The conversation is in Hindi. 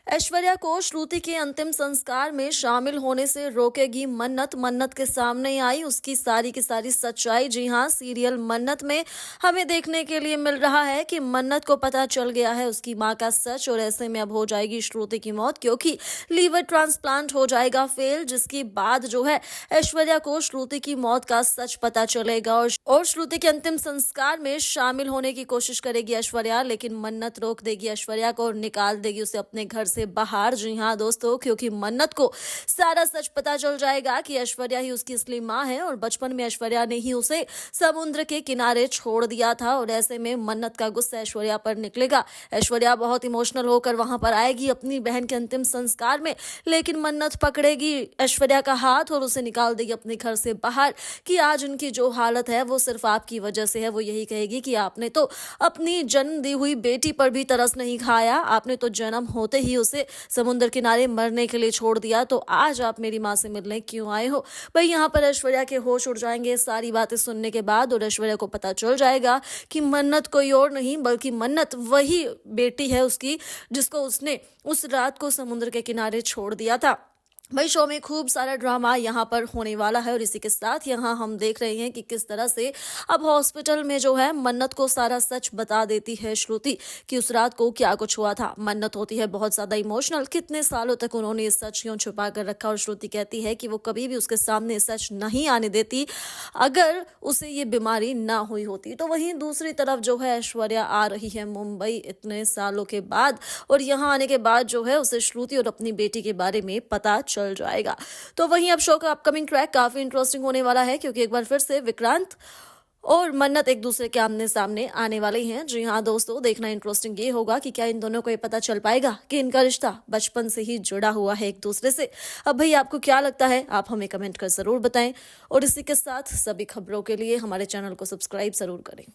ऐश्वर्या को श्रुति के अंतिम संस्कार में शामिल होने से रोकेगी मन्नत। मन्नत के सामने आई उसकी सारी की सारी सच्चाई। जी हां, सीरियल मन्नत में हमें देखने के लिए मिल रहा है कि मन्नत को पता चल गया है उसकी मां का सच, और ऐसे में अब हो जाएगी श्रुति की मौत, क्योंकि लीवर ट्रांसप्लांट हो जाएगा फेल। जिसके बाद जो है ऐश्वर्या को श्रुति की मौत का सच पता चलेगा और श्रुति के अंतिम संस्कार में शामिल होने की कोशिश करेगी ऐश्वर्या, लेकिन मन्नत रोक देगी ऐश्वर्या को और निकाल देगी उसे अपने घर से बाहर। जी हाँ दोस्तों, क्योंकि मन्नत को सारा सच पता चल जाएगा कि ऐश्वर्या ही उसकी असली मां है और बचपन में ऐश्वर्या ने ही उसे समुद्र के किनारे छोड़ दिया था। और ऐसे में मन्नत का गुस्सा ऐश्वर्या पर निकलेगा। ऐश्वर्या बहुत इमोशनल होकर वहां पर आएगी अपनी बहन के अंतिम संस्कार में, लेकिन मन्नत पकड़ेगी ऐश्वर्या का हाथ और उसे निकाल देगी अपने घर से बाहर कि आज उनकी जो हालत है वो सिर्फ आपकी वजह से है। वो यही कहेगी कि आपने तो अपनी जन्म दी हुई बेटी पर भी तरस नहीं खाया, आपने तो जन्म होते ही उसे समुद्र किनारे मरने के लिए छोड़ दिया, तो आज आप मेरी मां से मिलने क्यों आए हो। भाई यहाँ पर ऐश्वर्या के होश उड़ जाएंगे सारी बातें सुनने के बाद, और ऐश्वर्या को पता चल जाएगा कि मन्नत कोई और नहीं बल्कि मन्नत वही बेटी है उसकी जिसको उसने उस रात को समुद्र के किनारे छोड़ दिया था। भाई शो में खूब सारा ड्रामा यहाँ पर होने वाला है, और इसी के साथ यहाँ हम देख रहे हैं कि किस तरह से अब हॉस्पिटल में जो है मन्नत को सारा सच बता देती है श्रुति कि उस रात को क्या कुछ हुआ था। मन्नत होती है बहुत ज्यादा इमोशनल, कितने सालों तक उन्होंने इस सच क्यों छुपा कर रखा, और श्रुति कहती है कि वो कभी भी उसके सामने सच नहीं आने देती अगर उसे ये बीमारी ना हुई होती। तो वहीं दूसरी तरफ जो है ऐश्वर्या आ रही है मुंबई इतने सालों के बाद, और यहाँ आने के बाद जो है उसे श्रुति और अपनी बेटी के बारे में पता चल जाएगा। तो वहीं अब शो का अपकमिंग ट्रैक काफी इंटरेस्टिंग होने वाला है, क्योंकि एक बार फिर से विक्रांत और मन्नत एक दूसरे के आमने सामने आने वाले हैं। जी हाँ दोस्तों, देखना इंटरेस्टिंग ये होगा कि क्या इन दोनों को ये पता चल पाएगा कि इनका रिश्ता बचपन से ही जुड़ा हुआ है एक दूसरे से। अब भाई आपको क्या लगता है, आप हमें कमेंट कर जरूर बताएं, और इसी के साथ सभी खबरों के लिए हमारे चैनल को सब्सक्राइब जरूर करें।